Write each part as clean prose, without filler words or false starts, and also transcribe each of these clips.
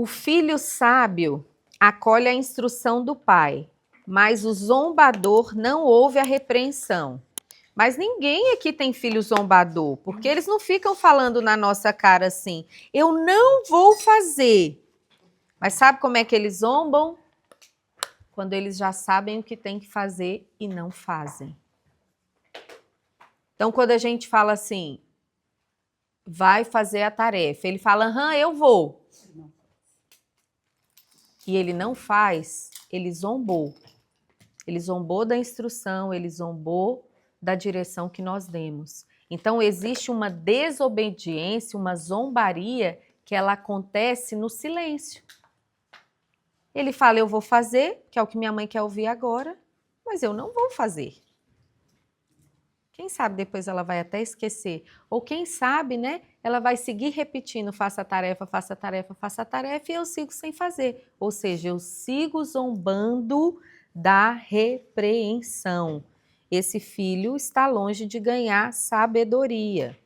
O filho sábio acolhe a instrução do pai, mas o zombador não ouve a repreensão. Mas ninguém aqui tem filho zombador, porque eles não ficam falando na nossa cara assim, eu não vou fazer. Mas sabe como é que eles zombam? Quando eles já sabem o que tem que fazer e não fazem. Então, quando a gente fala assim, vai fazer a tarefa, ele fala, aham, eu vou. E ele não faz, ele zombou. Ele zombou da instrução, ele zombou da direção que nós demos. Então, existe uma desobediência, uma zombaria que ela acontece no silêncio. Ele fala, eu vou fazer, que é o que minha mãe quer ouvir agora, mas eu não vou fazer. Quem sabe depois ela vai até esquecer. Ou quem sabe, né, ela vai seguir repetindo, faça a tarefa, faça a tarefa, faça a tarefa, e eu sigo sem fazer. Ou seja, eu sigo zombando da repreensão. Esse filho está longe de ganhar sabedoria.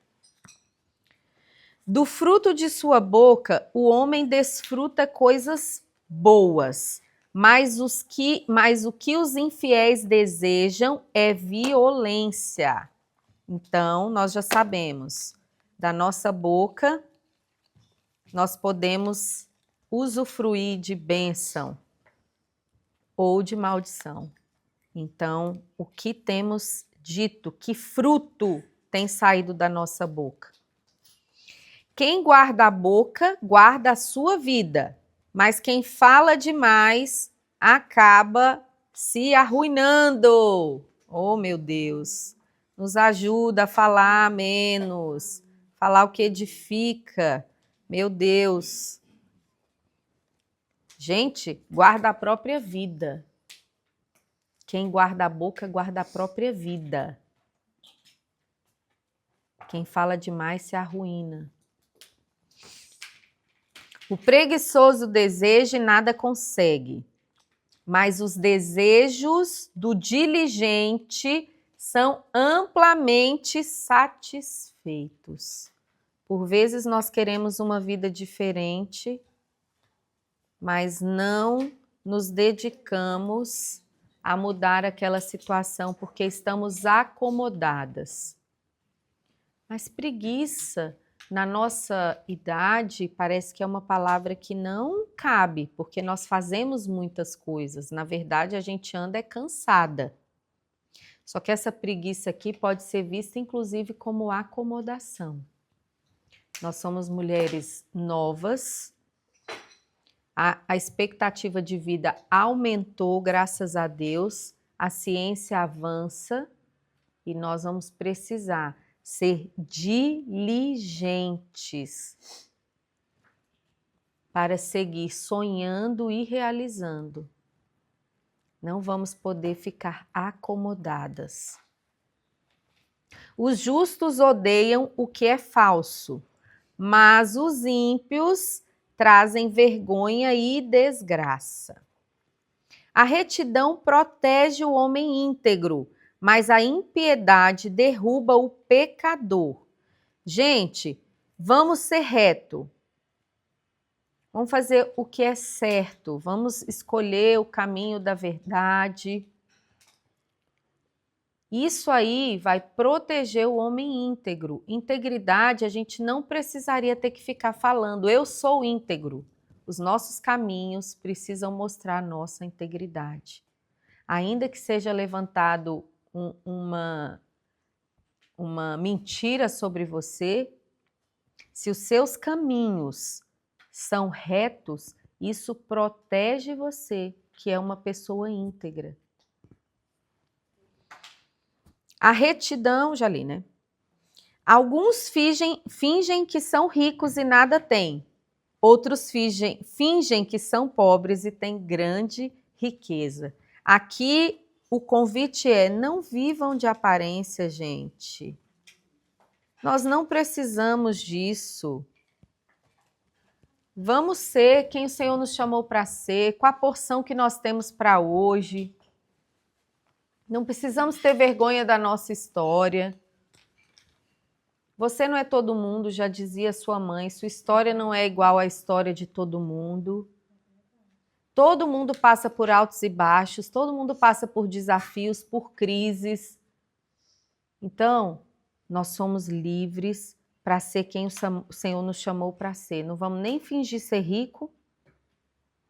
Do fruto de sua boca, o homem desfruta coisas boas, mas o que os infiéis desejam é violência. Então, nós já sabemos, da nossa boca, nós podemos usufruir de bênção ou de maldição. Então, o que temos dito, que fruto tem saído da nossa boca? Quem guarda a boca, guarda a sua vida, mas quem fala demais acaba se arruinando. Oh, meu Deus! Nos ajuda a falar menos, falar o que edifica. Meu Deus! Gente, guarda a própria vida. Quem guarda a boca, guarda a própria vida. Quem fala demais se arruína. O preguiçoso deseja e nada consegue, mas os desejos do diligente são amplamente satisfeitos. Por vezes nós queremos uma vida diferente, mas não nos dedicamos a mudar aquela situação porque estamos acomodadas. Mas preguiça, na nossa idade, parece que é uma palavra que não cabe, porque nós fazemos muitas coisas. Na verdade, a gente anda cansada. Só que essa preguiça aqui pode ser vista, inclusive, como acomodação. Nós somos mulheres novas, a expectativa de vida aumentou, graças a Deus, a ciência avança e nós vamos precisar ser diligentes para seguir sonhando e realizando. Não vamos poder ficar acomodadas. Os justos odeiam o que é falso, mas os ímpios trazem vergonha e desgraça. A retidão protege o homem íntegro, mas a impiedade derruba o pecador. Gente, vamos ser reto. Vamos fazer o que é certo. Vamos escolher o caminho da verdade. Isso aí vai proteger o homem íntegro. Integridade, a gente não precisaria ter que ficar falando, eu sou íntegro. Os nossos caminhos precisam mostrar a nossa integridade. Ainda que seja levantado uma mentira sobre você, se os seus caminhos são retos, isso protege você, que é uma pessoa íntegra. A retidão, já li, né? Alguns fingem que são ricos e nada têm. Outros fingem que são pobres e têm grande riqueza. Aqui o convite é, não vivam de aparência, gente. Nós não precisamos disso. Vamos ser quem o Senhor nos chamou para ser, com a porção que nós temos para hoje. Não precisamos ter vergonha da nossa história. Você não é todo mundo, já dizia sua mãe, sua história não é igual à história de todo mundo. Todo mundo passa por altos e baixos, todo mundo passa por desafios, por crises. Então, nós somos livres para ser quem o Senhor nos chamou para ser. Não vamos nem fingir ser rico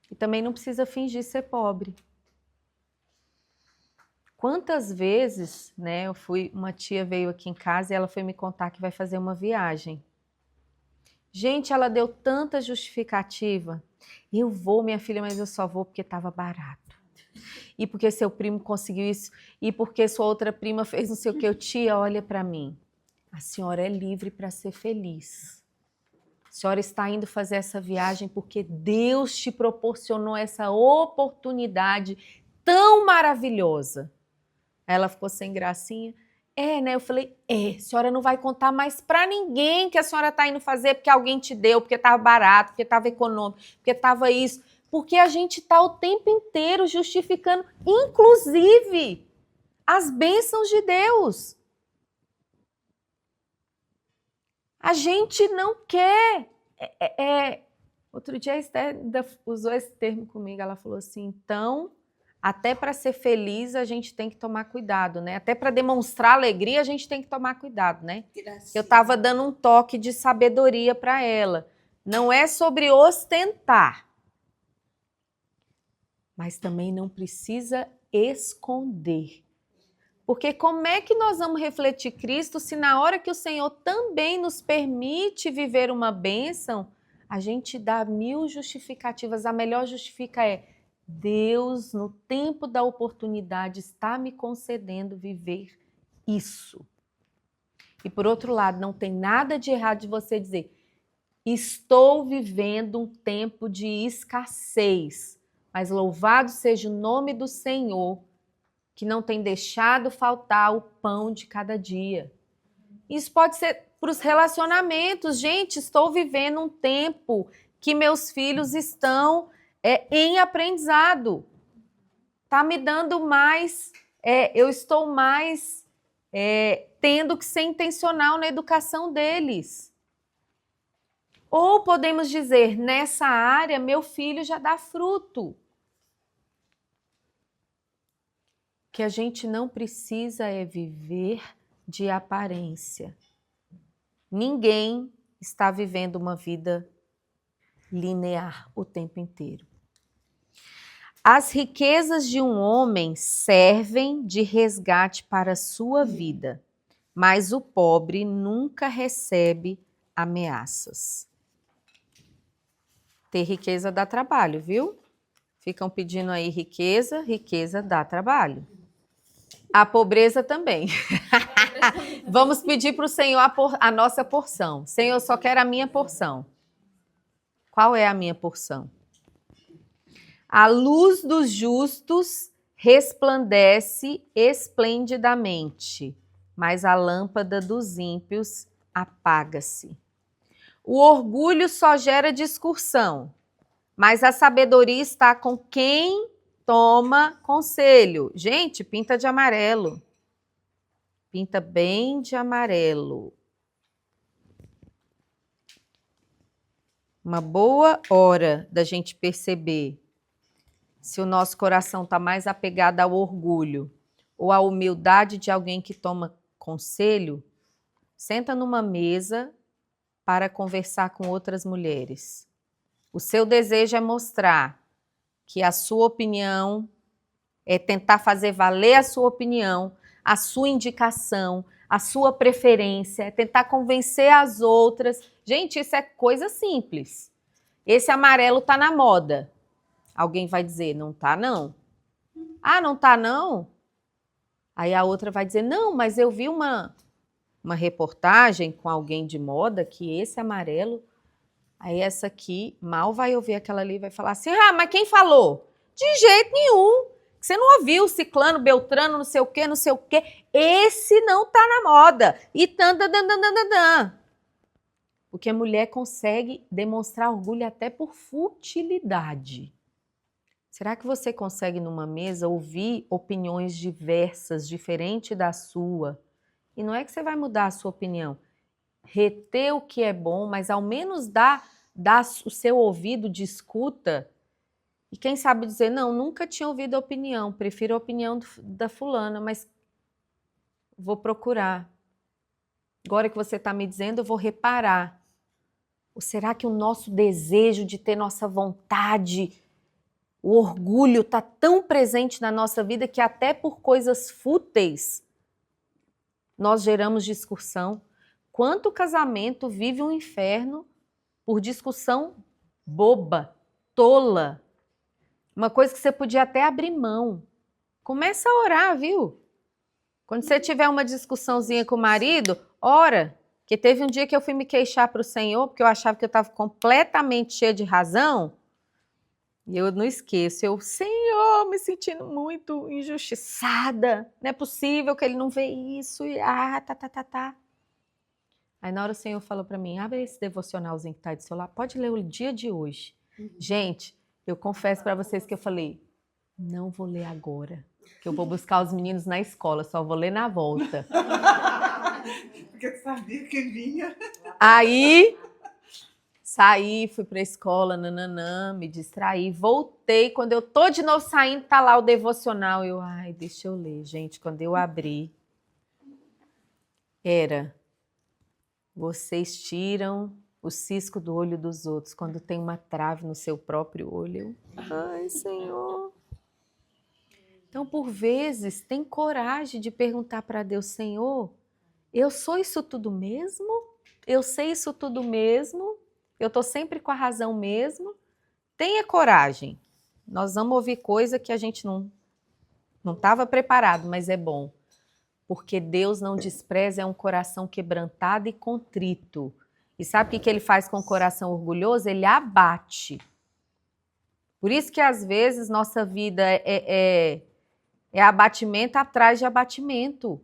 e também não precisa fingir ser pobre. Quantas vezes, né, uma tia veio aqui em casa e ela foi me contar que vai fazer uma viagem. Gente, ela deu tanta justificativa. Eu vou, minha filha, mas eu só vou porque estava barato. E porque seu primo conseguiu isso, e porque sua outra prima fez não sei o que. Tia, olha para mim. A senhora é livre para ser feliz. A senhora está indo fazer essa viagem porque Deus te proporcionou essa oportunidade tão maravilhosa. Ela ficou sem gracinha. Né? Eu falei, a senhora não vai contar mais para ninguém que a senhora está indo fazer porque alguém te deu, porque estava barato, porque estava econômico, porque estava isso. Porque a gente está o tempo inteiro justificando, inclusive, as bênçãos de Deus. A gente não quer. Outro dia a Esther usou esse termo comigo, ela falou assim, então, até para ser feliz a gente tem que tomar cuidado, né? Até para demonstrar alegria a gente tem que tomar cuidado, né? Graças. Eu estava dando um toque de sabedoria para ela. Não é sobre ostentar, mas também não precisa esconder. Porque como é que nós vamos refletir Cristo se na hora que o Senhor também nos permite viver uma bênção, a gente dá 1000 justificativas. A melhor justifica é Deus, no tempo da oportunidade, está me concedendo viver isso. E por outro lado, não tem nada de errado de você dizer, estou vivendo um tempo de escassez, mas louvado seja o nome do Senhor, que não tem deixado faltar o pão de cada dia. Isso pode ser para os relacionamentos. Gente, estou vivendo um tempo que meus filhos estão em aprendizado. Está me dando mais, eu estou mais tendo que ser intencional na educação deles. Ou podemos dizer, nessa área, meu filho já dá fruto. Que a gente não precisa viver de aparência. Ninguém está vivendo uma vida linear o tempo inteiro. As riquezas de um homem servem de resgate para a sua vida, mas o pobre nunca recebe ameaças. Ter riqueza dá trabalho, viu? Ficam pedindo aí riqueza, riqueza dá trabalho. A pobreza também. Vamos pedir para o Senhor a nossa porção. Senhor, eu só quero a minha porção. Qual é a minha porção? A luz dos justos resplandece esplendidamente, mas a lâmpada dos ímpios apaga-se. O orgulho só gera discussão, mas a sabedoria está com quem toma conselho. Gente, pinta de amarelo. Pinta bem de amarelo. Uma boa hora da gente perceber se o nosso coração está mais apegado ao orgulho ou à humildade de alguém que toma conselho. Senta numa mesa para conversar com outras mulheres. O seu desejo é mostrar que a sua opinião, é tentar fazer valer a sua opinião, a sua indicação, a sua preferência, é tentar convencer as outras. Gente, isso é coisa simples. Esse amarelo tá na moda. Alguém vai dizer, não tá não? Ah, não tá não? Aí a outra vai dizer, não, mas eu vi uma reportagem com alguém de moda que esse amarelo... Aí essa aqui mal vai ouvir aquela ali e vai falar assim, mas quem falou? De jeito nenhum. Você não ouviu ciclano, beltrano, não sei o quê, não sei o quê. Esse não tá na moda. E porque a mulher consegue demonstrar orgulho até por futilidade. Será que você consegue numa mesa ouvir opiniões diversas, diferente da sua? E não é que você vai mudar a sua opinião. reter o que é bom, mas ao menos dar o seu ouvido de escuta. E quem sabe dizer, não, nunca tinha ouvido a opinião, prefiro a opinião da fulana, mas vou procurar. Agora que você está me dizendo, eu vou reparar. Ou será que o nosso desejo de ter nossa vontade, o orgulho está tão presente na nossa vida que até por coisas fúteis nós geramos discussão? Quanto casamento vive um inferno por discussão boba, tola? Uma coisa que você podia até abrir mão. Começa a orar, viu? Quando você tiver uma discussãozinha com o marido, ora. Porque teve um dia que eu fui me queixar para o Senhor, porque eu achava que eu estava completamente cheia de razão. E eu não esqueço, Senhor, me sentindo muito injustiçada. Não é possível que ele não vê isso. E tá. Aí na hora o Senhor falou para mim, abre esse devocionalzinho que está aí do seu lado, pode ler o dia de hoje. Gente, eu confesso para vocês que eu falei, não vou ler agora, que eu vou buscar os meninos na escola, só vou ler na volta. Porque eu sabia que vinha. Aí, saí, fui para a escola, me distraí, voltei, quando eu tô de novo saindo, tá lá o devocional, deixa eu ler, gente, quando eu abri, vocês tiram o cisco do olho dos outros quando tem uma trave no seu próprio olho. Ai, Senhor. Então, por vezes, tem coragem de perguntar para Deus, Senhor, eu sou isso tudo mesmo? Eu sei isso tudo mesmo? Eu estou sempre com a razão mesmo? Tenha coragem. Nós vamos ouvir coisa que a gente não estava preparado, mas é bom. Porque Deus não despreza um coração quebrantado e contrito. E sabe o que ele faz com o coração orgulhoso? Ele abate. Por isso que às vezes nossa vida é abatimento atrás de abatimento.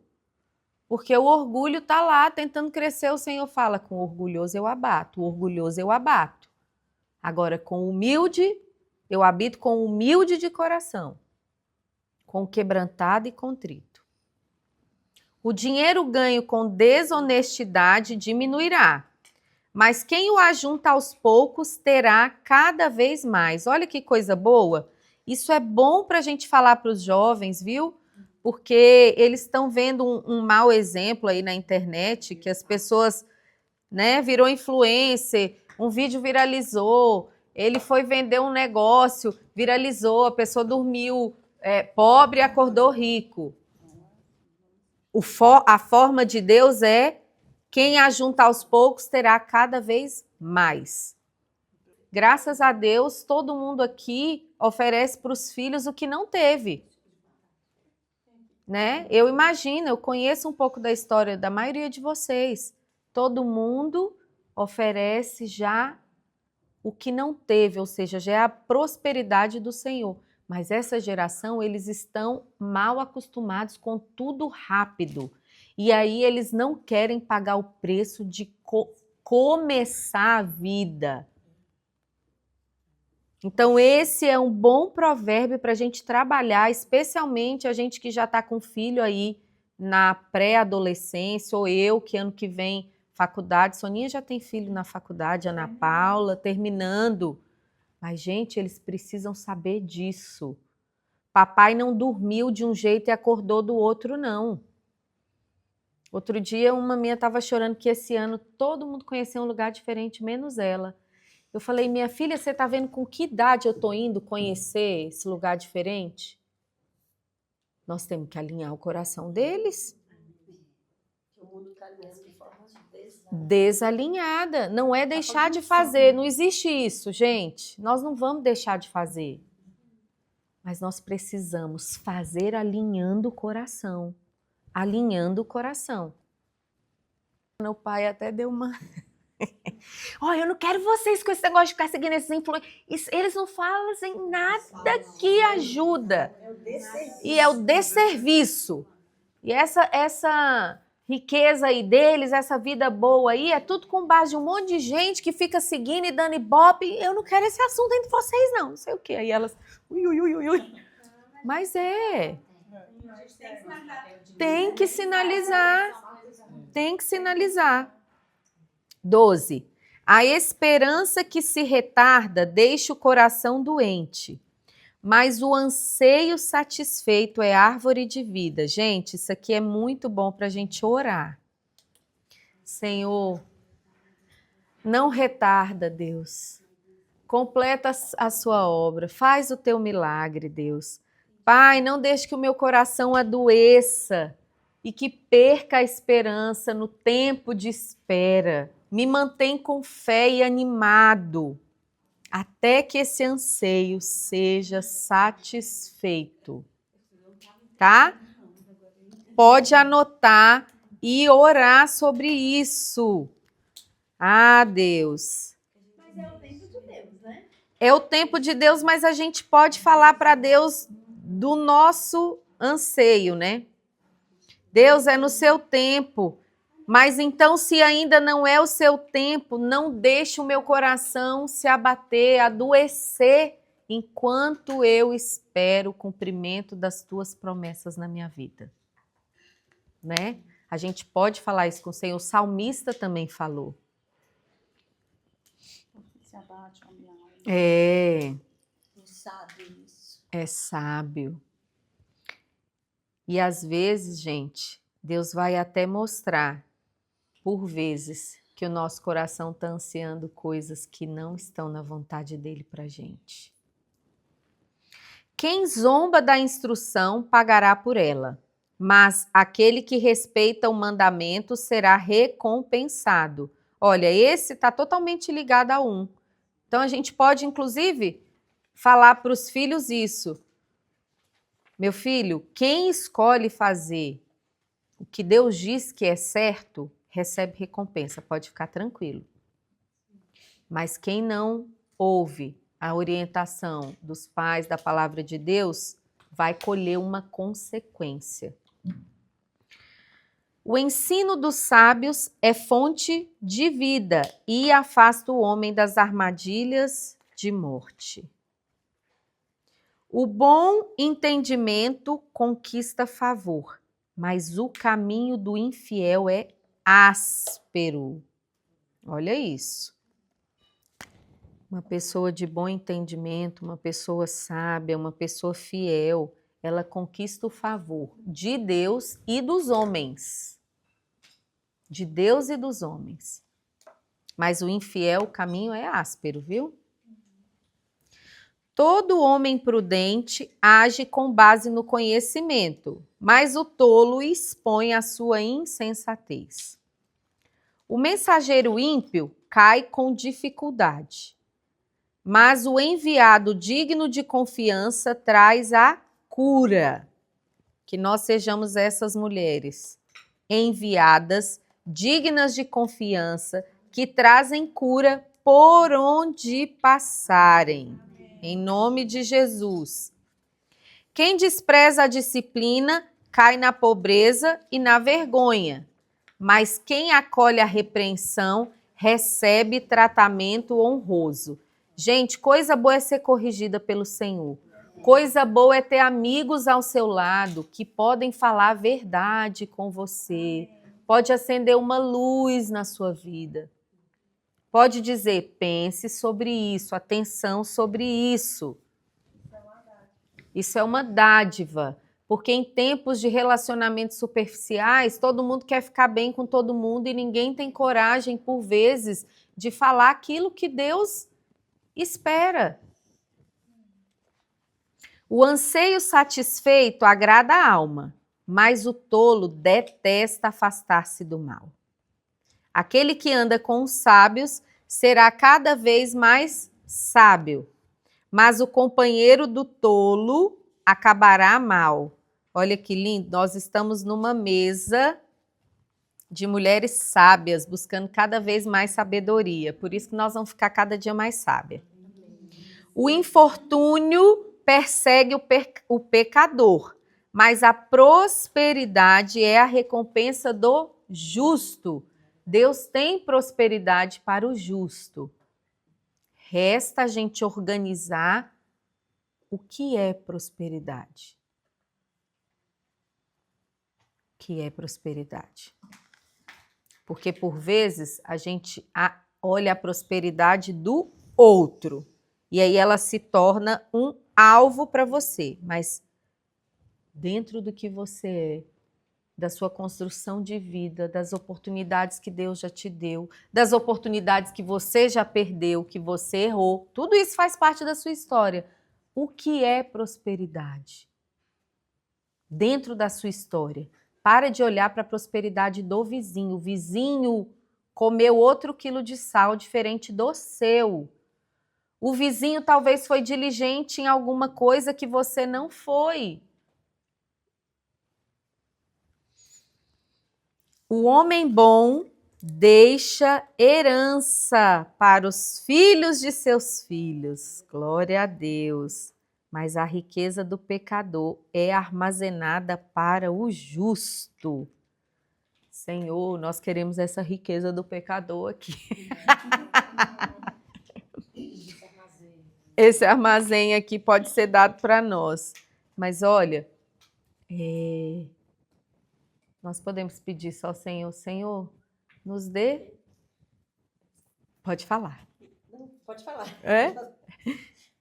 Porque o orgulho está lá tentando crescer, o Senhor fala, com o orgulhoso eu abato, o orgulhoso eu abato. Agora, com o humilde, eu habito com o humilde de coração, com o quebrantado e contrito. O dinheiro ganho com desonestidade diminuirá, mas quem o ajunta aos poucos terá cada vez mais. Olha que coisa boa. Isso é bom para a gente falar para os jovens, viu? Porque eles estão vendo um mau exemplo aí na internet, que as pessoas, virou influencer, um vídeo viralizou, ele foi vender um negócio, viralizou, a pessoa dormiu pobre e acordou rico. A forma de Deus é quem ajunta aos poucos terá cada vez mais. Graças a Deus, todo mundo aqui oferece para os filhos o que não teve. Né? Eu imagino, eu conheço um pouco da história da maioria de vocês. Todo mundo oferece já o que não teve, ou seja, já é a prosperidade do Senhor. Mas essa geração, eles estão mal acostumados com tudo rápido. E aí eles não querem pagar o preço de começar a vida. Então, esse é um bom provérbio para a gente trabalhar, especialmente a gente que já está com filho aí na pré-adolescência, ou eu que ano que vem faculdade. Soninha já tem filho na faculdade, Ana Paula, terminando. Mas, gente, eles precisam saber disso. Papai não dormiu de um jeito e acordou do outro, não. Outro dia, uma minha estava chorando que esse ano todo mundo conhecia um lugar diferente, menos ela. Eu falei, minha filha, você está vendo com que idade eu estou indo conhecer esse lugar diferente? Nós temos que alinhar o coração deles. O mundo está alinhando de forma desalinhada. Não é deixar de fazer, não existe isso, gente. Nós não vamos deixar de fazer. Mas nós precisamos fazer alinhando o coração. Alinhando o coração. Meu pai até deu uma... Olha, eu não quero vocês com esse negócio de ficar seguindo esses influencers. Eles não fazem nada que ajuda. E é o desserviço. E essa riqueza aí deles, essa vida boa aí, é tudo com base de um monte de gente que fica seguindo e dando ibope. Eu não quero esse assunto entre vocês, não. Não sei o quê. Aí elas... Ui. Mas tem que sinalizar. Tem que sinalizar. 12. A esperança que se retarda deixa o coração doente, mas o anseio satisfeito é árvore de vida. Gente, isso aqui é muito bom para a gente orar. Senhor, não retarda, Deus. Completa a sua obra, faz o teu milagre, Deus. Pai, não deixe que o meu coração adoeça e que perca a esperança no tempo de espera. Me mantém com fé e animado, até que esse anseio seja satisfeito. Tá? Pode anotar e orar sobre isso. Ah, Deus. Mas é o tempo de Deus, né? É o tempo de Deus, mas a gente pode falar para Deus do nosso anseio, né? Deus, é no seu tempo. Mas então, se ainda não é o seu tempo, não deixe o meu coração se abater, adoecer, enquanto eu espero o cumprimento das tuas promessas na minha vida. Né? A gente pode falar isso com o Senhor. O salmista também falou. Se abate a minha alma. É Sabe isso. É sábio. E às vezes, gente, Deus vai até mostrar, por vezes, que o nosso coração está ansiando coisas que não estão na vontade dele para a gente. Quem zomba da instrução pagará por ela, mas aquele que respeita o mandamento será recompensado. Olha, esse está totalmente ligado a um. Então a gente pode, inclusive, falar para os filhos isso. Meu filho, quem escolhe fazer o que Deus diz que é certo, recebe recompensa, pode ficar tranquilo. Mas quem não ouve a orientação dos pais da palavra de Deus, vai colher uma consequência. O ensino dos sábios é fonte de vida e afasta o homem das armadilhas de morte. O bom entendimento conquista favor, mas o caminho do infiel é áspero. Olha isso. Uma pessoa de bom entendimento, uma pessoa sábia, uma pessoa fiel, ela conquista o favor de Deus e dos homens. De Deus e dos homens. Mas o infiel, o caminho é áspero, viu? Todo homem prudente age com base no conhecimento, mas o tolo expõe a sua insensatez. O mensageiro ímpio cai com dificuldade, mas o enviado digno de confiança traz a cura. Que nós sejamos essas mulheres enviadas, dignas de confiança, que trazem cura por onde passarem. Em nome de Jesus. Quem despreza a disciplina cai na pobreza e na vergonha, mas quem acolhe a repreensão recebe tratamento honroso. Gente, coisa boa é ser corrigida pelo Senhor. Coisa boa é ter amigos ao seu lado que podem falar a verdade com você. Pode acender uma luz na sua vida. Pode dizer, pense sobre isso, atenção sobre isso. Isso é uma dádiva, porque em tempos de relacionamentos superficiais, todo mundo quer ficar bem com todo mundo e ninguém tem coragem, por vezes, de falar aquilo que Deus espera. O anseio satisfeito agrada a alma, mas o tolo detesta afastar-se do mal. Aquele que anda com os sábios será cada vez mais sábio, mas o companheiro do tolo acabará mal. Olha que lindo, nós estamos numa mesa de mulheres sábias, buscando cada vez mais sabedoria. Por isso que nós vamos ficar cada dia mais sábias. O infortúnio persegue o pecador, mas a prosperidade é a recompensa do justo. Deus tem prosperidade para o justo. Resta a gente organizar o que é prosperidade. O que é prosperidade? Porque por vezes a gente olha a prosperidade do outro e aí ela se torna um alvo para você, mas dentro do que você é, da sua construção de vida, das oportunidades que Deus já te deu, das oportunidades que você já perdeu, que você errou, tudo isso faz parte da sua história. O que é prosperidade? Dentro da sua história. Para de olhar para a prosperidade do vizinho. O vizinho comeu outro quilo de sal diferente do seu. O vizinho talvez foi diligente em alguma coisa que você não foi. O homem bom deixa herança para os filhos de seus filhos. Glória a Deus. Mas a riqueza do pecador é armazenada para o justo. Senhor, nós queremos essa riqueza do pecador aqui. Esse armazém aqui pode ser dado para nós. Mas olha, nós podemos pedir só ao Senhor, Senhor, nos dê. Pode falar. Não, pode falar. É?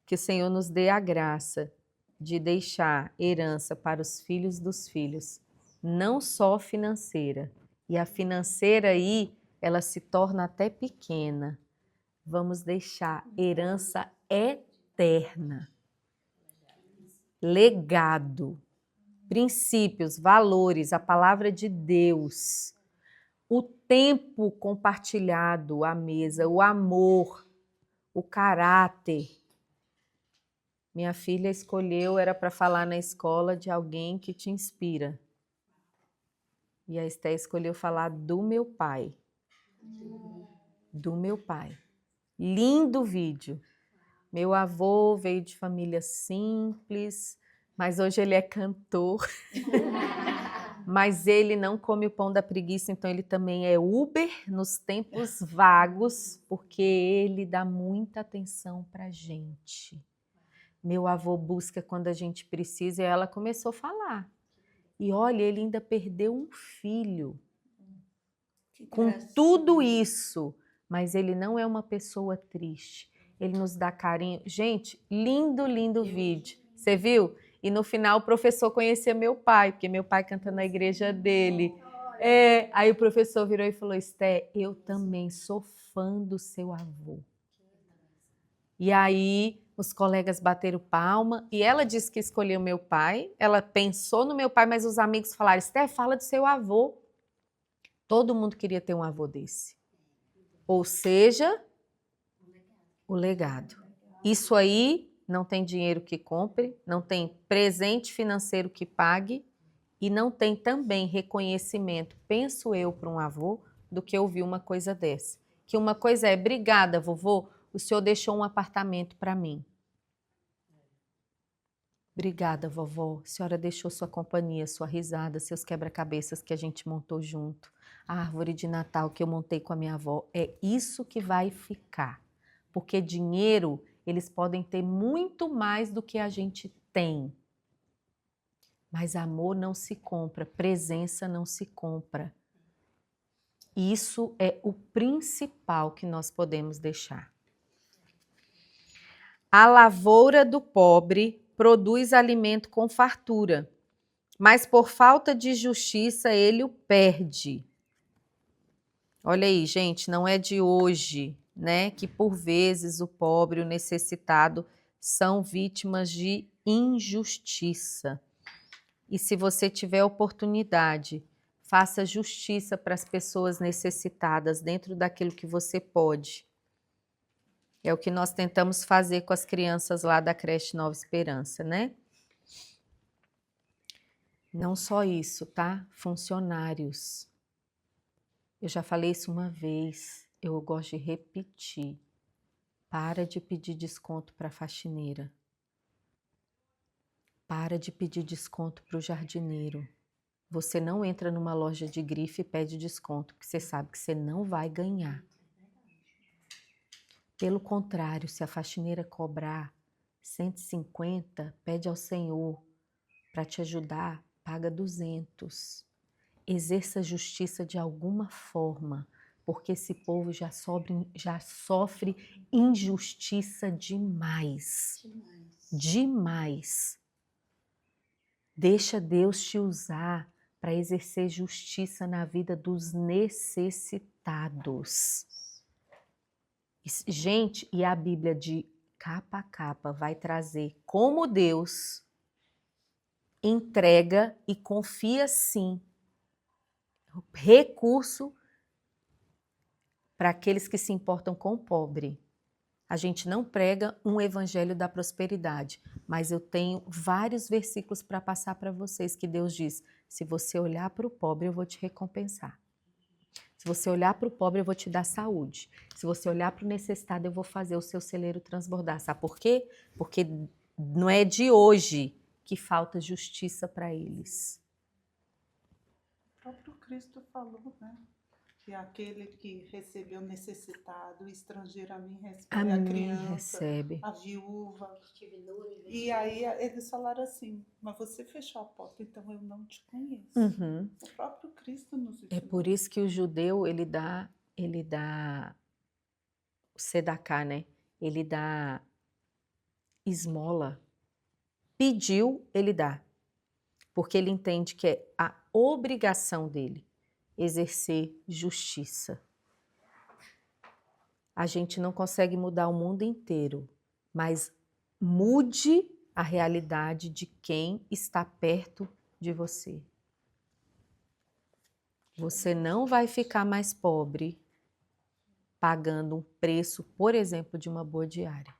Que o Senhor nos dê a graça de deixar herança para os filhos dos filhos, não só financeira. E a financeira aí, ela se torna até pequena. Vamos deixar herança eterna. Legado, princípios, valores, a palavra de Deus, o tempo compartilhado à mesa, o amor, o caráter. Minha filha escolheu, era para falar na escola de alguém que te inspira. E a Esté escolheu falar do meu pai. Do meu pai. Lindo vídeo. Meu avô veio de família simples, mas hoje ele é cantor. Mas ele não come o pão da preguiça, então ele também é Uber nos tempos vagos, porque ele dá muita atenção pra gente. Meu avô busca quando a gente precisa, e ela começou a falar. E olha, ele ainda perdeu um filho. Com tudo isso, mas ele não é uma pessoa triste. Ele nos dá carinho. Gente, lindo, lindo vídeo. Você viu? E no final o professor conhecia meu pai, porque meu pai canta na igreja dele. Aí o professor virou e falou, Esté, eu também sou fã do seu avô. E aí os colegas bateram palma e ela disse que escolheu meu pai. Ela pensou no meu pai, mas os amigos falaram, Esté, fala do seu avô. Todo mundo queria ter um avô desse. Ou seja, o legado. Isso aí não tem dinheiro que compre, não tem presente financeiro que pague e não tem também reconhecimento, penso eu, para um avô, do que ouvir uma coisa dessa. Que uma coisa é, obrigada, vovô, o senhor deixou um apartamento para mim. Obrigada, vovó, a senhora deixou sua companhia, sua risada, seus quebra-cabeças que a gente montou junto. A árvore de Natal que eu montei com a minha avó. É isso que vai ficar. Porque dinheiro, eles podem ter muito mais do que a gente tem. Mas amor não se compra, presença não se compra. Isso é o principal que nós podemos deixar. A lavoura do pobre produz alimento com fartura, mas por falta de justiça ele o perde. Olha aí, gente, não é de hoje, né, que por vezes o pobre e o necessitado são vítimas de injustiça. E se você tiver oportunidade, faça justiça para as pessoas necessitadas dentro daquilo que você pode. É o que nós tentamos fazer com as crianças lá da creche Nova Esperança, né? Não só isso, tá? Funcionários. Eu já falei isso uma vez, eu gosto de repetir. Para de pedir desconto para a faxineira. Para de pedir desconto para o jardineiro. Você não entra numa loja de grife e pede desconto, porque você sabe que você não vai ganhar. Pelo contrário, se a faxineira cobrar 150, pede ao Senhor para te ajudar, paga 200. exerça justiça de alguma forma, porque esse povo já sofre injustiça demais. Demais. Deixa Deus te usar para exercer justiça na vida dos necessitados. Gente, e a Bíblia de capa a capa vai trazer como Deus entrega e confia sim recurso para aqueles que se importam com o pobre. A gente não prega um evangelho da prosperidade, mas eu tenho vários versículos para passar para vocês que Deus diz: se você olhar para o pobre, eu vou te recompensar. Se você olhar para o pobre, eu vou te dar saúde. Se você olhar para o necessitado, eu vou fazer o seu celeiro transbordar. Sabe por quê? Porque não é de hoje que falta justiça para eles. O próprio Cristo falou, né? Que aquele que recebeu necessitado, o estrangeiro a mim recebe, a criança, recebe. a viúva. E aí eles falaram assim, mas você fechou a porta, então eu não te conheço. Uhum. O próprio Cristo nos ensinou. É por isso que o judeu, ele dá o tzedakah, né? Ele dá esmola. Pediu, ele dá. Porque ele entende que é a obrigação dele exercer justiça. A gente não consegue mudar o mundo inteiro, mas mude a realidade de quem está perto de você. Você não vai ficar mais pobre pagando um preço, por exemplo, de uma boa diária.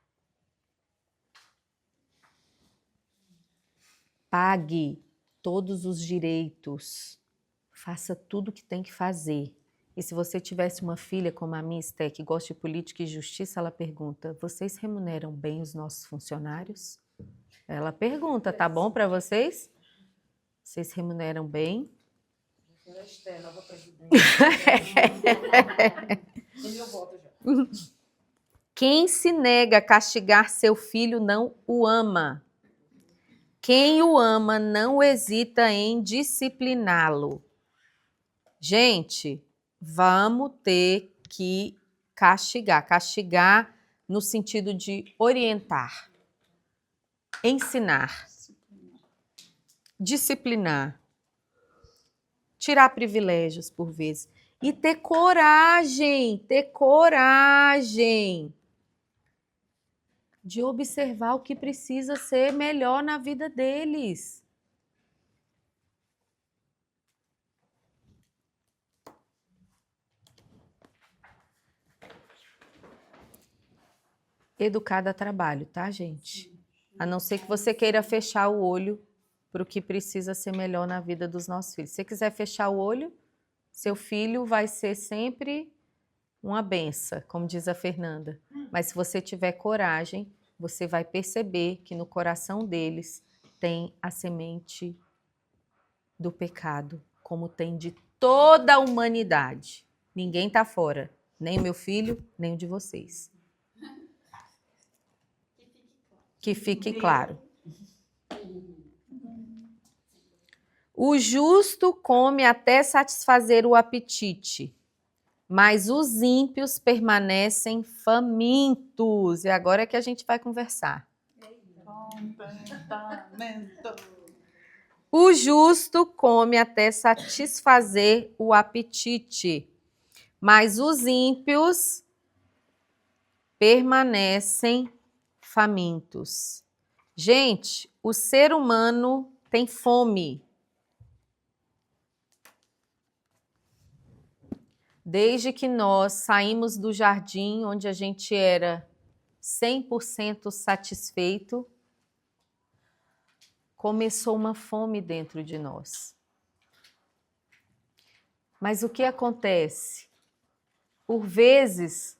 Pague todos os direitos. Faça tudo o que tem que fazer. E se você tivesse uma filha como a minha, Esté, que gosta de política e justiça, ela pergunta: vocês remuneram bem os nossos funcionários? Ela pergunta: tá bom para vocês? Vocês remuneram bem? A Esté, nova presidente. Eu volto já. Quem se nega a castigar seu filho não o ama. Quem o ama não hesita em discipliná-lo. Gente, vamos ter que castigar. Castigar no sentido de orientar, ensinar, disciplinar, tirar privilégios por vezes e ter coragem de observar o que precisa ser melhor na vida deles. Educar dá trabalho, tá, gente? A não ser que você queira fechar o olho para o que precisa ser melhor na vida dos nossos filhos. Se você quiser fechar o olho, seu filho vai ser sempre uma benção, como diz a Fernanda. Mas se você tiver coragem, você vai perceber que no coração deles tem a semente do pecado, como tem de toda a humanidade. Ninguém está fora, nem meu filho, nem o de vocês. Que fique claro. O justo come até satisfazer o apetite, mas os ímpios permanecem famintos. E agora é que a gente vai conversar. O justo come até satisfazer o apetite, mas os ímpios permanecem famintos. Gente, o ser humano tem fome. Desde que nós saímos do jardim, onde a gente era 100% satisfeito, começou uma fome dentro de nós. Mas o que acontece? Por vezes,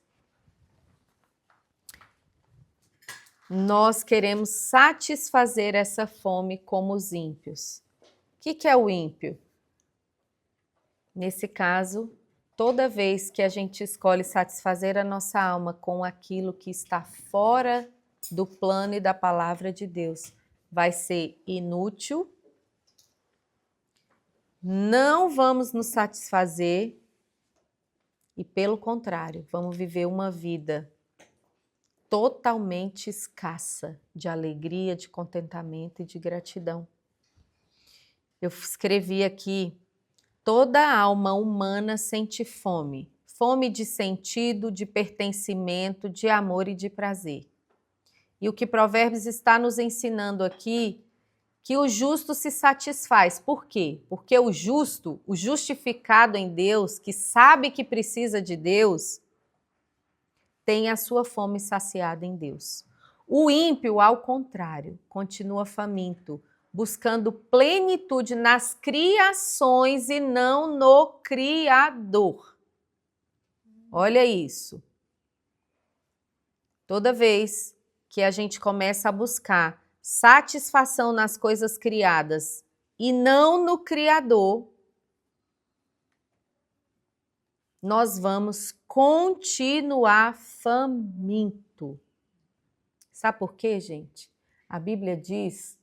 nós queremos satisfazer essa fome como os ímpios. O que é o ímpio? Nesse caso, toda vez que a gente escolhe satisfazer a nossa alma com aquilo que está fora do plano e da palavra de Deus, vai ser inútil, não vamos nos satisfazer e, pelo contrário, vamos viver uma vida totalmente escassa de alegria, de contentamento e de gratidão. Eu escrevi aqui: toda alma humana sente fome, fome de sentido, de pertencimento, de amor e de prazer. E o que Provérbios está nos ensinando aqui, que o justo se satisfaz. Por quê? Porque o justo, o justificado em Deus, que sabe que precisa de Deus, tem a sua fome saciada em Deus. O ímpio, ao contrário, continua faminto, buscando plenitude nas criações e não no Criador. Olha isso. Toda vez que a gente começa a buscar satisfação nas coisas criadas e não no Criador, nós vamos continuar faminto. Sabe por quê, gente? A Bíblia diz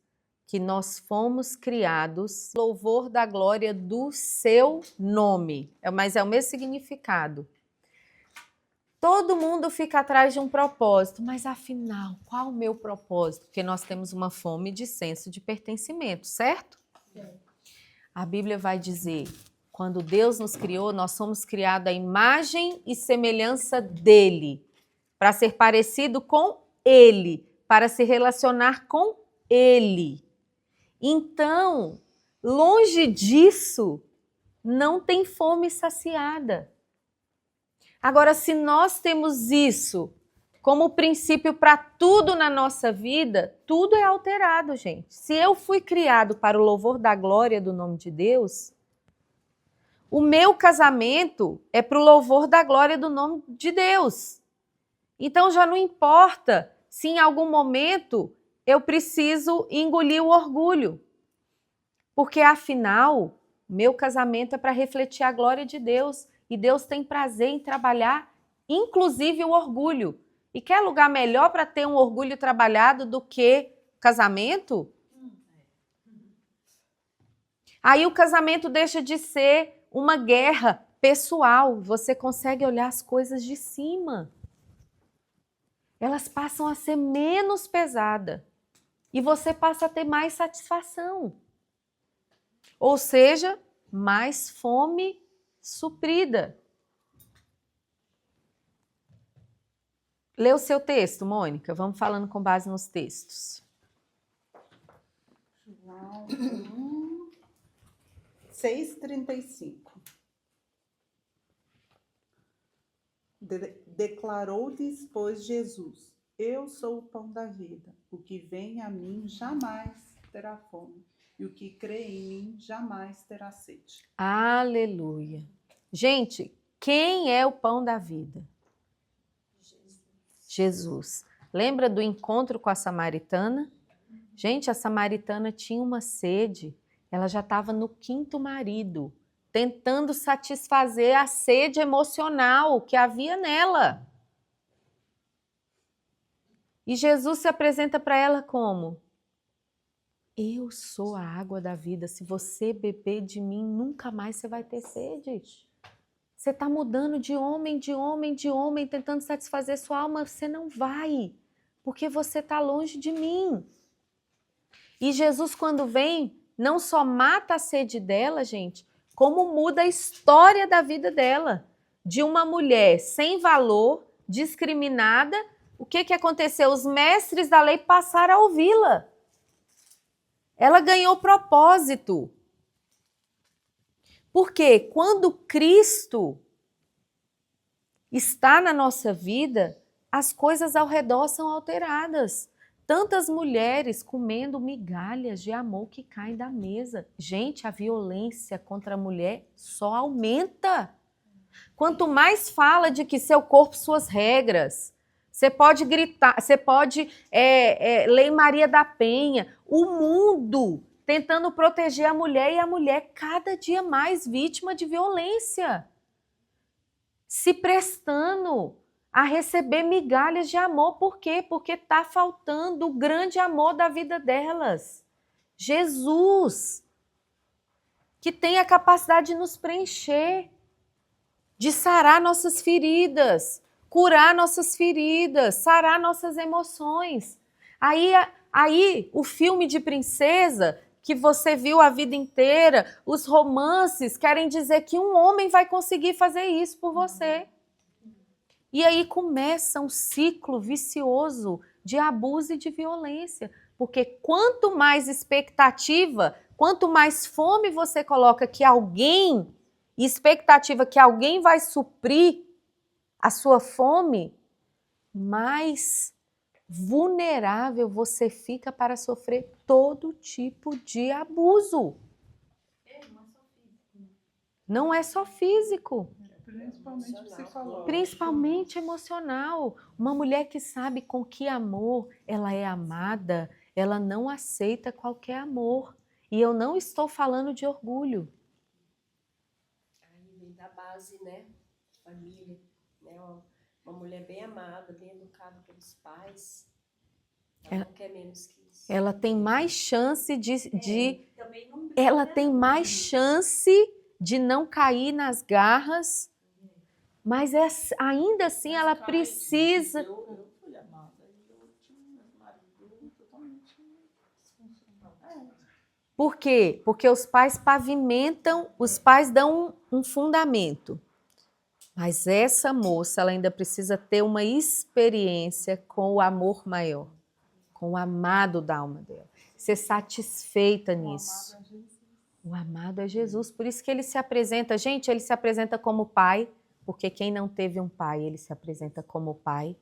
que nós fomos criados louvor da glória do seu nome. Mas é o mesmo significado. Todo mundo fica atrás de um propósito, mas afinal, qual o meu propósito? Porque nós temos uma fome de senso de pertencimento, certo? A Bíblia vai dizer, quando Deus nos criou, nós somos criados à imagem e semelhança dele, para ser parecido com ele, para se relacionar com ele. Então, longe disso, não tem fome saciada. Agora, se nós temos isso como princípio para tudo na nossa vida, tudo é alterado, gente. Se eu fui criado para o louvor da glória do nome de Deus, o meu casamento é para o louvor da glória do nome de Deus. Então, já não importa se em algum momento eu preciso engolir o orgulho. Porque, afinal, meu casamento é para refletir a glória de Deus. E Deus tem prazer em trabalhar, inclusive o orgulho. E quer lugar melhor para ter um orgulho trabalhado do que casamento? Aí o casamento deixa de ser uma guerra pessoal. Você consegue olhar as coisas de cima. Elas passam a ser menos pesadas. E você passa a ter mais satisfação. Ou seja, mais fome suprida. Lê o seu texto, Mônica. Vamos falando com base nos textos. João 1, 6,35. Declarou-lhes, pois, Jesus: eu sou o pão da vida. O que vem a mim jamais terá fome. E o que crê em mim jamais terá sede. Aleluia. Gente, quem é o pão da vida? Jesus. Lembra do encontro com a samaritana? Gente, a samaritana tinha uma sede. Ela já estava no 5º marido, tentando satisfazer a sede emocional que havia nela. E Jesus se apresenta para ela como? Eu sou a água da vida. Se você beber de mim, nunca mais você vai ter sede. Você está mudando de homem, tentando satisfazer sua alma. Você não vai, porque você está longe de mim. E Jesus, quando vem, não só mata a sede dela, gente, como muda a história da vida dela. De uma mulher sem valor, discriminada, o que aconteceu? Os mestres da lei passaram a ouvi-la. Ela ganhou propósito. Porque quando Cristo está na nossa vida, as coisas ao redor são alteradas. Tantas mulheres comendo migalhas de amor que caem da mesa. Gente, a violência contra a mulher só aumenta. Quanto mais fala de que seu corpo, suas regras, você pode gritar, você pode Lei Maria da Penha, o mundo tentando proteger a mulher e a mulher cada dia mais vítima de violência, se prestando a receber migalhas de amor. Por quê? Porque está faltando o grande amor da vida delas. Jesus, que tem a capacidade de nos preencher, de sarar nossas feridas, curar nossas feridas, sarar nossas emoções. Aí o filme de princesa que você viu a vida inteira, os romances querem dizer que um homem vai conseguir fazer isso por você. E aí começa um ciclo vicioso de abuso e de violência, porque quanto mais expectativa, quanto mais fome você coloca que alguém, expectativa que alguém vai suprir a sua fome, mais vulnerável você fica para sofrer todo tipo de abuso. Não é só físico. Principalmente psicológico. Principalmente emocional. Uma mulher que sabe com que amor ela é amada, ela não aceita qualquer amor. E eu não estou falando de orgulho. Aí vem da base, né? Família, né? Uma mulher bem amada, bem educada pelos pais. Ela não quer menos que isso. Ela tem mais chance Também não ela tem mais chance de não cair nas garras, mas ainda assim ela precisa. Eu fui amada. Eu tinha um marido totalmente disfuncional. Por quê? Porque os pais pavimentam, os pais dão um fundamento. Mas essa moça, ela ainda precisa ter uma experiência com o amor maior, com o amado da alma dela. Ser satisfeita nisso. O amado é Jesus. Por isso que ele se apresenta. Gente, ele se apresenta como pai, porque quem não teve um pai, ele se apresenta como pai.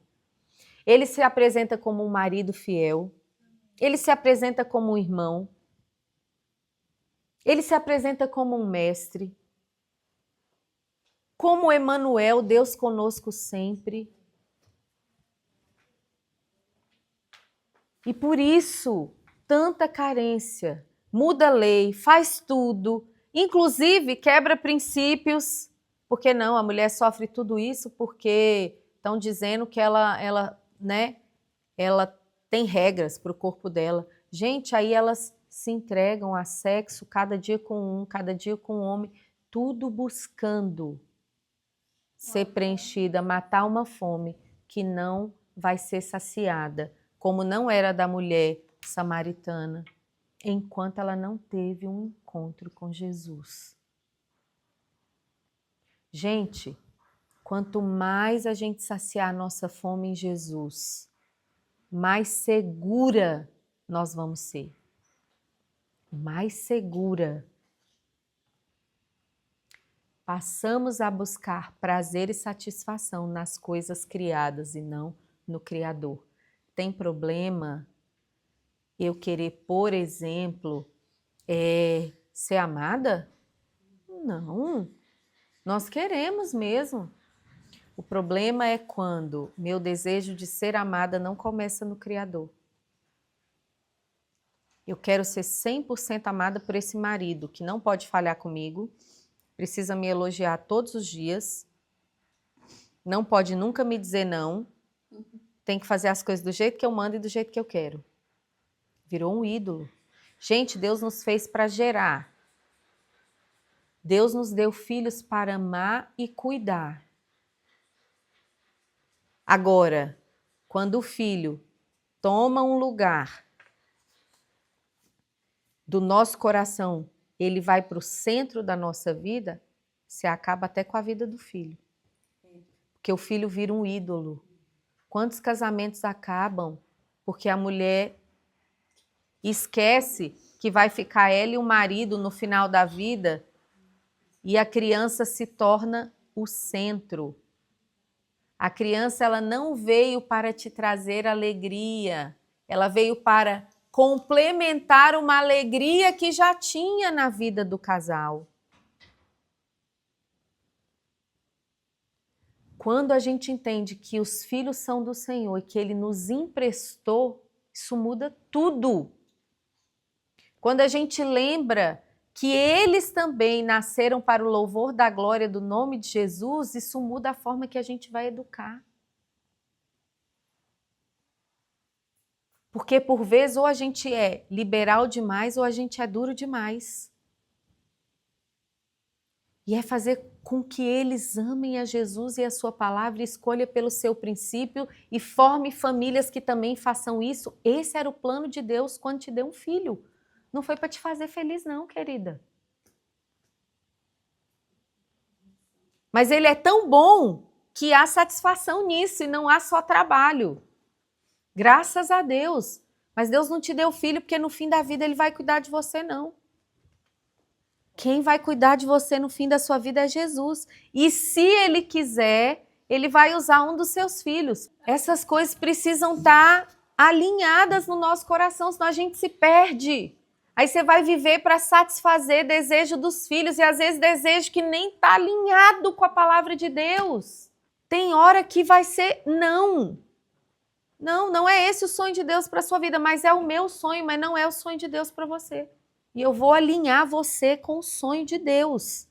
Ele se apresenta como um marido fiel. Ele se apresenta como um irmão. Ele se apresenta como um mestre. Como Emanuel, Deus conosco sempre. E por isso, tanta carência. Muda a lei, faz tudo, inclusive quebra princípios. Porque não, a mulher sofre tudo isso porque estão dizendo que ela tem regras para o corpo dela. Gente, aí elas se entregam a sexo cada dia com um, cada dia com um homem, tudo buscando ser preenchida, matar uma fome que não vai ser saciada, como não era da mulher samaritana, enquanto ela não teve um encontro com Jesus. Gente, quanto mais a gente saciar a nossa fome em Jesus, mais segura nós vamos ser. Mais segura. Passamos a buscar prazer e satisfação nas coisas criadas e não no Criador. Tem problema eu querer, por exemplo, ser amada? Não. Nós queremos mesmo. O problema é quando meu desejo de ser amada não começa no Criador. Eu quero ser 100% amada por esse marido que não pode falhar comigo, precisa me elogiar todos os dias, não pode nunca me dizer não, tem que fazer as coisas do jeito que eu mando e do jeito que eu quero. Virou um ídolo. Gente, Deus nos fez para gerar. Deus nos deu filhos para amar e cuidar. Agora, quando o filho toma um lugar do nosso coração, ele vai para o centro da nossa vida, se acaba até com a vida do filho. Porque o filho vira um ídolo. Quantos casamentos acabam porque a mulher esquece que vai ficar ela e o marido no final da vida e a criança se torna o centro. A criança, ela não veio para te trazer alegria, ela veio para complementar uma alegria que já tinha na vida do casal. Quando a gente entende que os filhos são do Senhor e que Ele nos emprestou, isso muda tudo. Quando a gente lembra que eles também nasceram para o louvor da glória do nome de Jesus, isso muda a forma que a gente vai educar. Porque por vezes ou a gente é liberal demais ou a gente é duro demais. E é fazer com que eles amem a Jesus e a sua palavra, escolha pelo seu princípio e forme famílias que também façam isso. Esse era o plano de Deus quando te deu um filho. Não foi para te fazer feliz não, querida. Mas ele é tão bom que há satisfação nisso e não há só trabalho. Graças a Deus. Mas Deus não te deu filho porque no fim da vida ele vai cuidar de você, não. Quem vai cuidar de você no fim da sua vida é Jesus. E se ele quiser, ele vai usar um dos seus filhos. Essas coisas precisam estar alinhadas no nosso coração, senão a gente se perde. Aí você vai viver para satisfazer desejo dos filhos e às vezes desejo que nem está alinhado com a palavra de Deus. Tem hora que vai ser não. Não é esse o sonho de Deus para a sua vida, mas é o meu sonho, mas não é o sonho de Deus para você. E eu vou alinhar você com o sonho de Deus.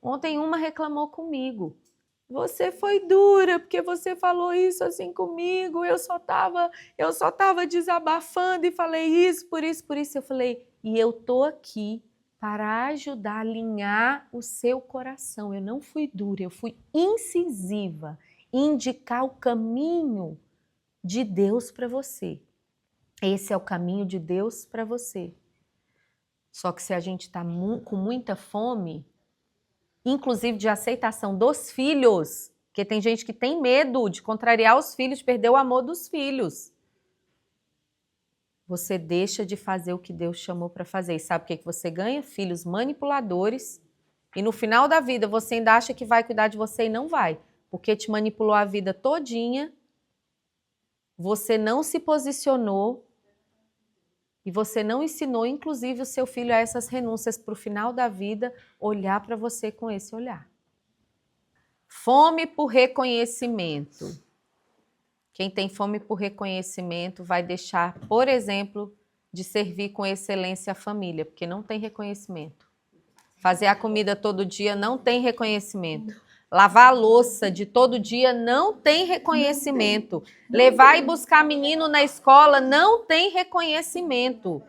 Ontem uma reclamou comigo. Você foi dura, porque você falou isso assim comigo. Eu só tava desabafando e falei isso, por isso. Eu falei, e eu tô aqui para ajudar a alinhar o seu coração. Eu não fui dura, eu fui incisiva. Indicar o caminho de Deus para você. Esse é o caminho de Deus para você. Só que se a gente está com muita fome, inclusive de aceitação dos filhos, porque tem gente que tem medo de contrariar os filhos, perder o amor dos filhos. Você deixa de fazer o que Deus chamou para fazer. E sabe o que você ganha? Filhos manipuladores. E no final da vida você ainda acha que vai cuidar de você e não vai. Porque te manipulou a vida todinha, você não se posicionou, e você não ensinou, inclusive, o seu filho a essas renúncias para o final da vida, olhar para você com esse olhar. Fome por reconhecimento. Quem tem fome por reconhecimento vai deixar, por exemplo, de servir com excelência a família, porque não tem reconhecimento. Fazer a comida todo dia não tem reconhecimento. Lavar a louça de todo dia não tem reconhecimento. Levar e buscar menino na escola não tem reconhecimento.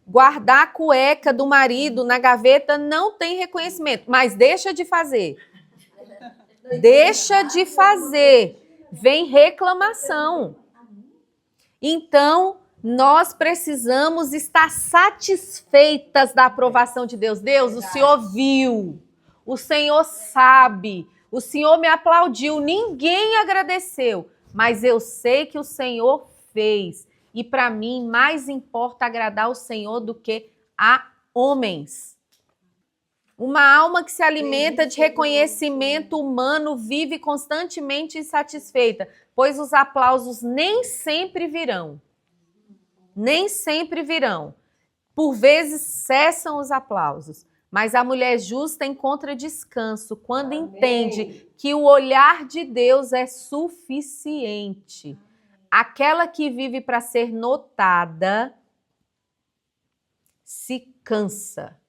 Guardar a cueca do marido na gaveta não tem reconhecimento. Mas deixa de fazer. Deixa de fazer. Vem reclamação. Então, nós precisamos estar satisfeitas da aprovação de Deus. Deus, o Senhor viu. O Senhor sabe, o Senhor me aplaudiu, ninguém agradeceu, mas eu sei que o Senhor fez. E para mim, mais importa agradar o Senhor do que a homens. Uma alma que se alimenta de reconhecimento humano vive constantemente insatisfeita, pois os aplausos nem sempre virão. Nem sempre virão. Por vezes cessam os aplausos. Mas a mulher justa encontra descanso quando entende que o olhar de Deus é suficiente. Aquela que vive para ser notada se cansa.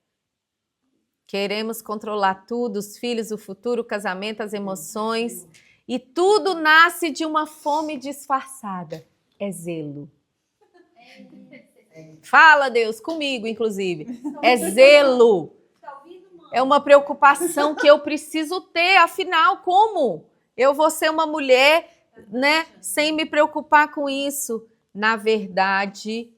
Queremos controlar tudo, os filhos, o futuro, o casamento, as emoções. E tudo nasce de uma fome disfarçada. É zelo. Fala, Deus, comigo, inclusive. É zelo. É uma preocupação que eu preciso ter, afinal, como? Eu vou ser uma mulher, né, sem me preocupar com isso. Na verdade,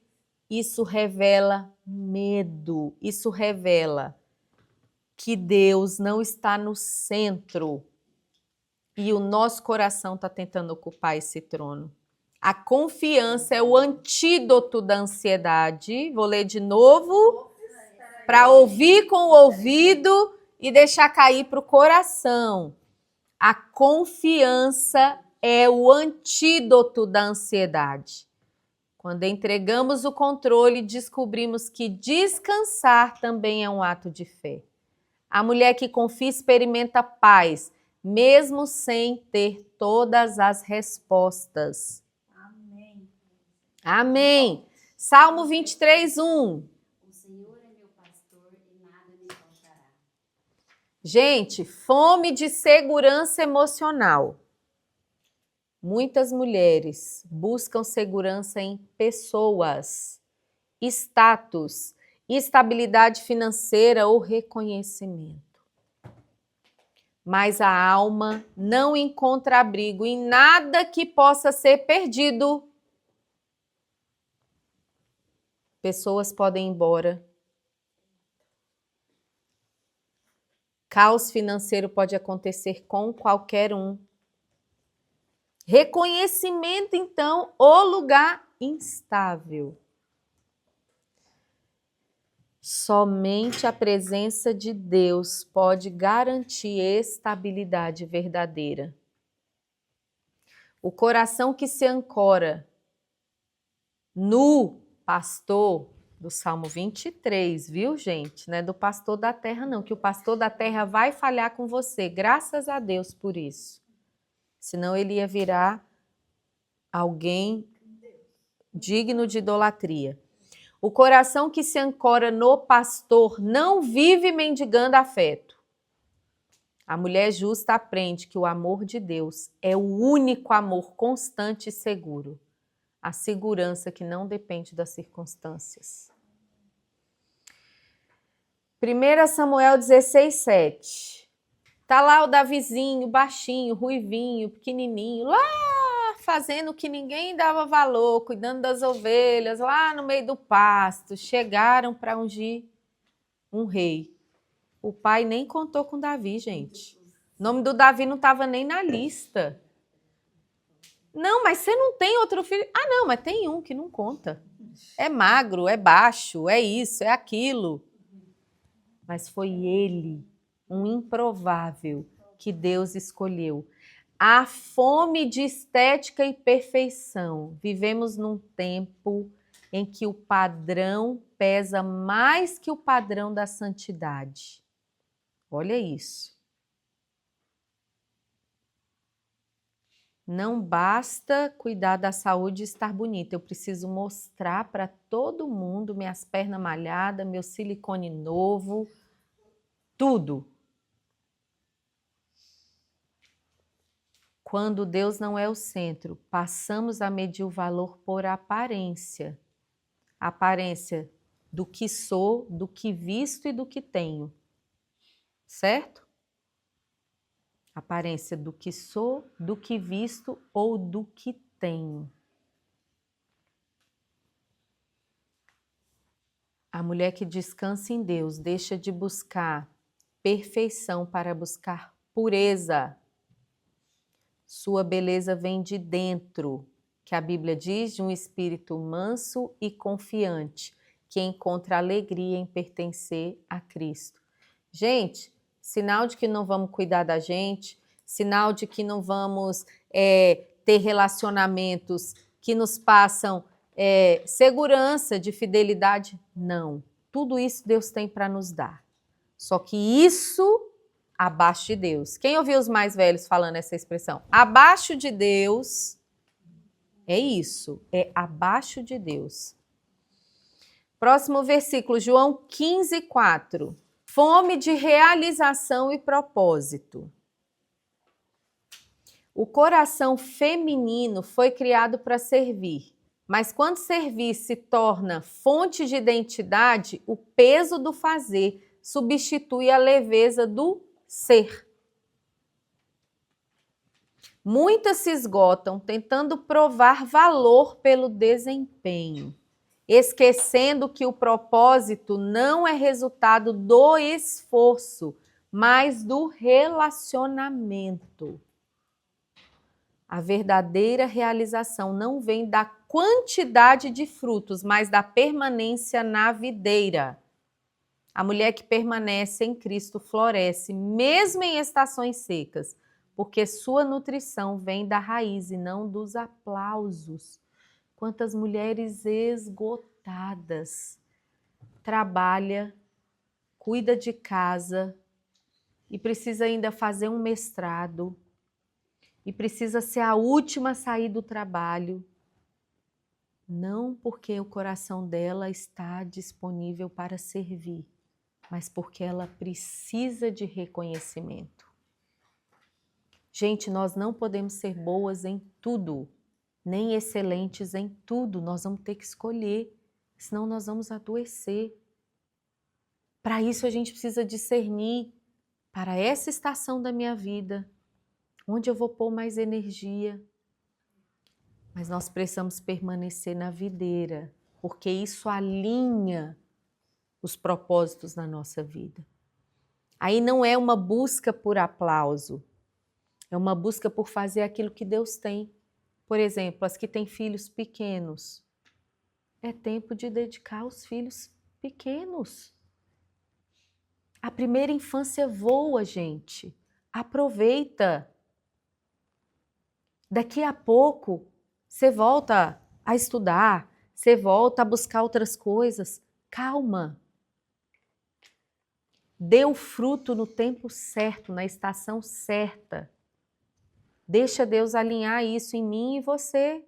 isso revela medo, isso revela que Deus não está no centro e o nosso coração está tentando ocupar esse trono. A confiança é o antídoto da ansiedade. Vou ler de novo. Para ouvir com o ouvido e deixar cair para o coração. A confiança é o antídoto da ansiedade. Quando entregamos o controle, descobrimos que descansar também é um ato de fé. A mulher que confia experimenta paz, mesmo sem ter todas as respostas. Amém. Amém. Salmo 23, 1. Gente, fome de segurança emocional. Muitas mulheres buscam segurança em pessoas, status, estabilidade financeira ou reconhecimento. mas a alma não encontra abrigo em nada que possa ser perdido. Pessoas podem ir embora. Caos financeiro pode acontecer com qualquer um. Reconhecimento, então, o lugar instável. Somente a presença de Deus pode garantir estabilidade verdadeira. O coração que se ancora no pastor do Salmo 23, viu, gente? Não é do pastor da terra, não, que o pastor da terra vai falhar com você. Graças a Deus por isso. Senão ele ia virar alguém digno de idolatria. O coração que se ancora no pastor não vive mendigando afeto. A mulher justa aprende que o amor de Deus é o único amor constante e seguro. A segurança que não depende das circunstâncias. 1 Samuel 16:7. Tá lá o Davizinho, baixinho, ruivinho, pequenininho, lá fazendo o que ninguém dava valor, cuidando das ovelhas, lá no meio do pasto. Chegaram para ungir um rei. O pai nem contou com Davi, gente. O nome do Davi não estava nem na lista. Não, mas você não tem outro filho? Ah, não, mas tem um que não conta. É magro, é baixo, é isso, é aquilo. Mas foi ele, um improvável, que Deus escolheu. A fome de estética e perfeição. Vivemos num tempo em que o padrão pesa mais que o padrão da santidade. Olha isso. Não basta cuidar da saúde e estar bonita. Eu preciso mostrar para todo mundo minhas pernas malhadas, meu silicone novo, tudo. Quando Deus não é o centro, passamos a medir o valor por aparência. Aparência do que sou, do que visto e do que tenho. Certo? Aparência do que sou, do que visto ou do que tenho. A mulher que descansa em Deus deixa de buscar perfeição para buscar pureza. Sua beleza vem de dentro, que a Bíblia diz, de um espírito manso e confiante, que encontra alegria em pertencer a Cristo. Gente, sinal de que não vamos cuidar da gente, sinal de que não vamos ter relacionamentos que nos passam segurança de fidelidade. Não. Tudo isso Deus tem para nos dar. Só que isso abaixo de Deus. Quem ouviu os mais velhos falando essa expressão? Abaixo de Deus é isso. É abaixo de Deus. Próximo versículo, João 15:4. Fome de realização e propósito. O coração feminino foi criado para servir, mas quando servir se torna fonte de identidade, o peso do fazer substitui a leveza do ser. Muitas se esgotam tentando provar valor pelo desempenho, esquecendo que o propósito não é resultado do esforço, mas do relacionamento. A verdadeira realização não vem da quantidade de frutos, mas da permanência na videira. A mulher que permanece em Cristo floresce, mesmo em estações secas, porque sua nutrição vem da raiz e não dos aplausos. Quantas mulheres esgotadas, trabalha, cuida de casa e precisa ainda fazer um mestrado e precisa ser a última a sair do trabalho. Não porque o coração dela está disponível para servir, mas porque ela precisa de reconhecimento. Gente, nós não podemos ser boas em tudo, nem excelentes em tudo. Nós vamos ter que escolher, senão nós vamos adoecer. Para isso a gente precisa discernir para essa estação da minha vida, onde eu vou pôr mais energia. Mas nós precisamos permanecer na videira, porque isso alinha os propósitos na nossa vida. Aí não é uma busca por aplauso, é uma busca por fazer aquilo que Deus tem. Por exemplo, as que têm filhos pequenos, é tempo de dedicar aos filhos pequenos. A primeira infância voa, gente. Aproveita. Daqui a pouco, você volta a estudar, você volta a buscar outras coisas. Calma. Dê o fruto no tempo certo, na estação certa. Deixa Deus alinhar isso em mim e você.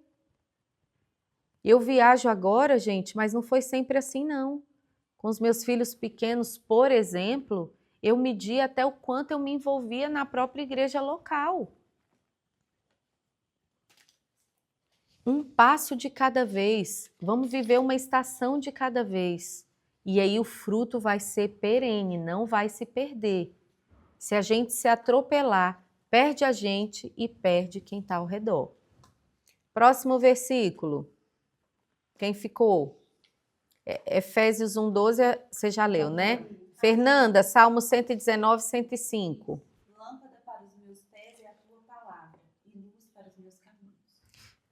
Eu viajo agora, gente, mas não foi sempre assim, não. Com os meus filhos pequenos, por exemplo, eu medi até o quanto eu me envolvia na própria igreja local. Um passo de cada vez. Vamos viver uma estação de cada vez. E aí o fruto vai ser perene, não vai se perder. Se a gente se atropelar, perde a gente e perde quem está ao redor. Próximo versículo. Quem ficou? Efésios 1:12, você já leu, né? Fernanda, Salmo 119, 105. Lâmpada para os meus pés é a tua palavra e luz para os meus caminhos.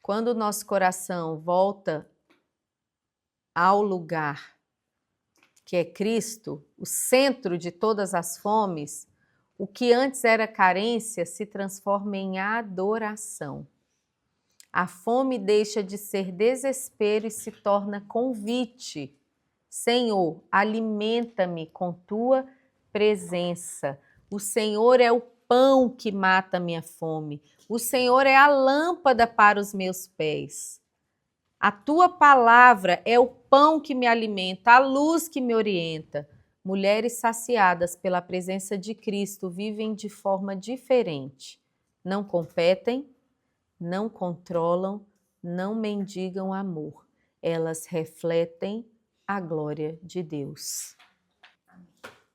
Quando o nosso coração volta ao lugar que é Cristo, o centro de todas as fomes, o que antes era carência se transforma em adoração. A fome deixa de ser desespero e se torna convite. Senhor, alimenta-me com tua presença. O Senhor é o pão que mata a minha fome. O Senhor é a lâmpada para os meus pés. A tua palavra é o pão que me alimenta, a luz que me orienta. Mulheres saciadas pela presença de Cristo vivem de forma diferente. Não competem, não controlam, não mendigam amor. Elas refletem a glória de Deus.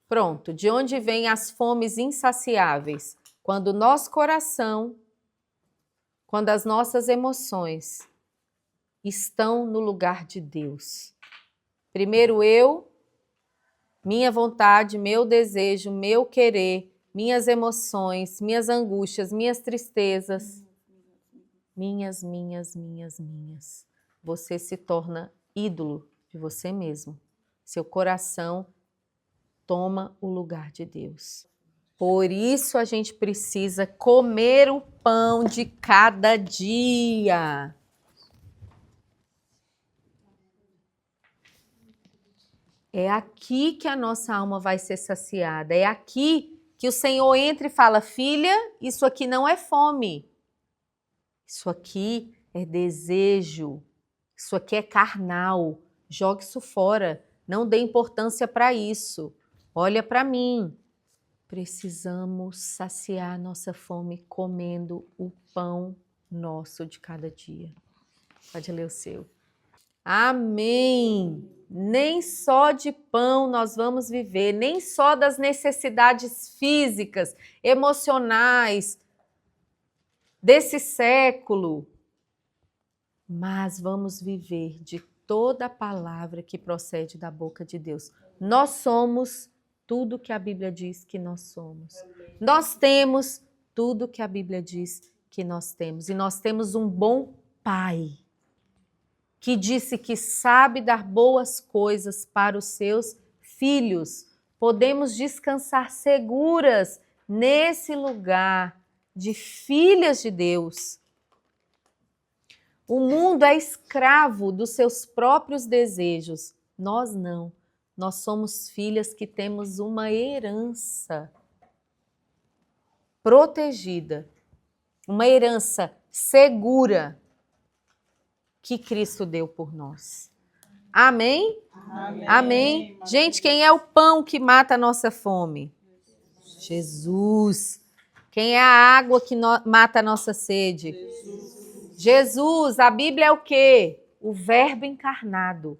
Pronto, de onde vêm as fomes insaciáveis? Quando o nosso coração, quando as nossas emoções estão no lugar de Deus. Primeiro eu, minha vontade, meu desejo, meu querer, minhas emoções, minhas angústias, minhas tristezas. Minhas. Você se torna ídolo de você mesmo. Seu coração toma o lugar de Deus. Por isso a gente precisa comer o pão de cada dia. É aqui que a nossa alma vai ser saciada. É aqui que o Senhor entra e fala: filha, isso aqui não é fome. Isso aqui é desejo. Isso aqui é carnal. Jogue isso fora. Não dê importância para isso. Olha para mim. Precisamos saciar nossa fome comendo o pão nosso de cada dia. Pode ler o seu. Amém. Nem só de pão nós vamos viver, nem só das necessidades físicas, emocionais, desse século, mas vamos viver de toda a palavra que procede da boca de Deus. Nós somos tudo que a Bíblia diz que nós somos. Nós temos tudo que a Bíblia diz que nós temos. E nós temos um bom Pai, que disse que sabe dar boas coisas para os seus filhos. Podemos descansar seguras nesse lugar de filhas de Deus. O mundo é escravo dos seus próprios desejos. Nós não. Nós somos filhas que temos uma herança protegida, uma herança segura que Cristo deu por nós. Amém? Amém. Amém. Gente, quem é o pão que mata a nossa fome? Jesus. Quem é a água que mata a nossa sede? Jesus. A Bíblia é o quê? O Verbo encarnado.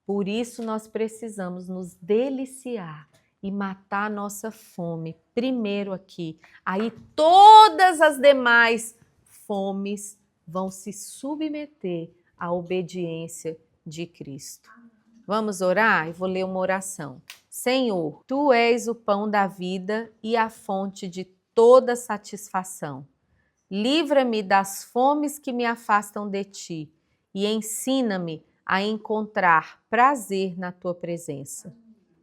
Por isso nós precisamos nos deliciar e matar a nossa fome primeiro aqui. Aí todas as demais fomes vão se submeter à obediência de Cristo. Vamos orar? Eu vou ler uma oração. Senhor, Tu és o pão da vida e a fonte de toda satisfação. Livra-me das fomes que me afastam de Ti e ensina-me a encontrar prazer na Tua presença.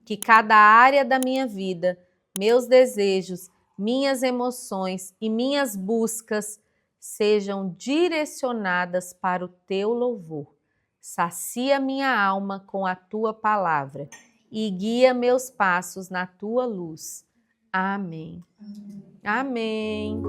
Que cada área da minha vida, meus desejos, minhas emoções e minhas buscas sejam direcionadas para o Teu louvor. Sacia minha alma com a Tua palavra e guia meus passos na Tua luz. Amém. Amém.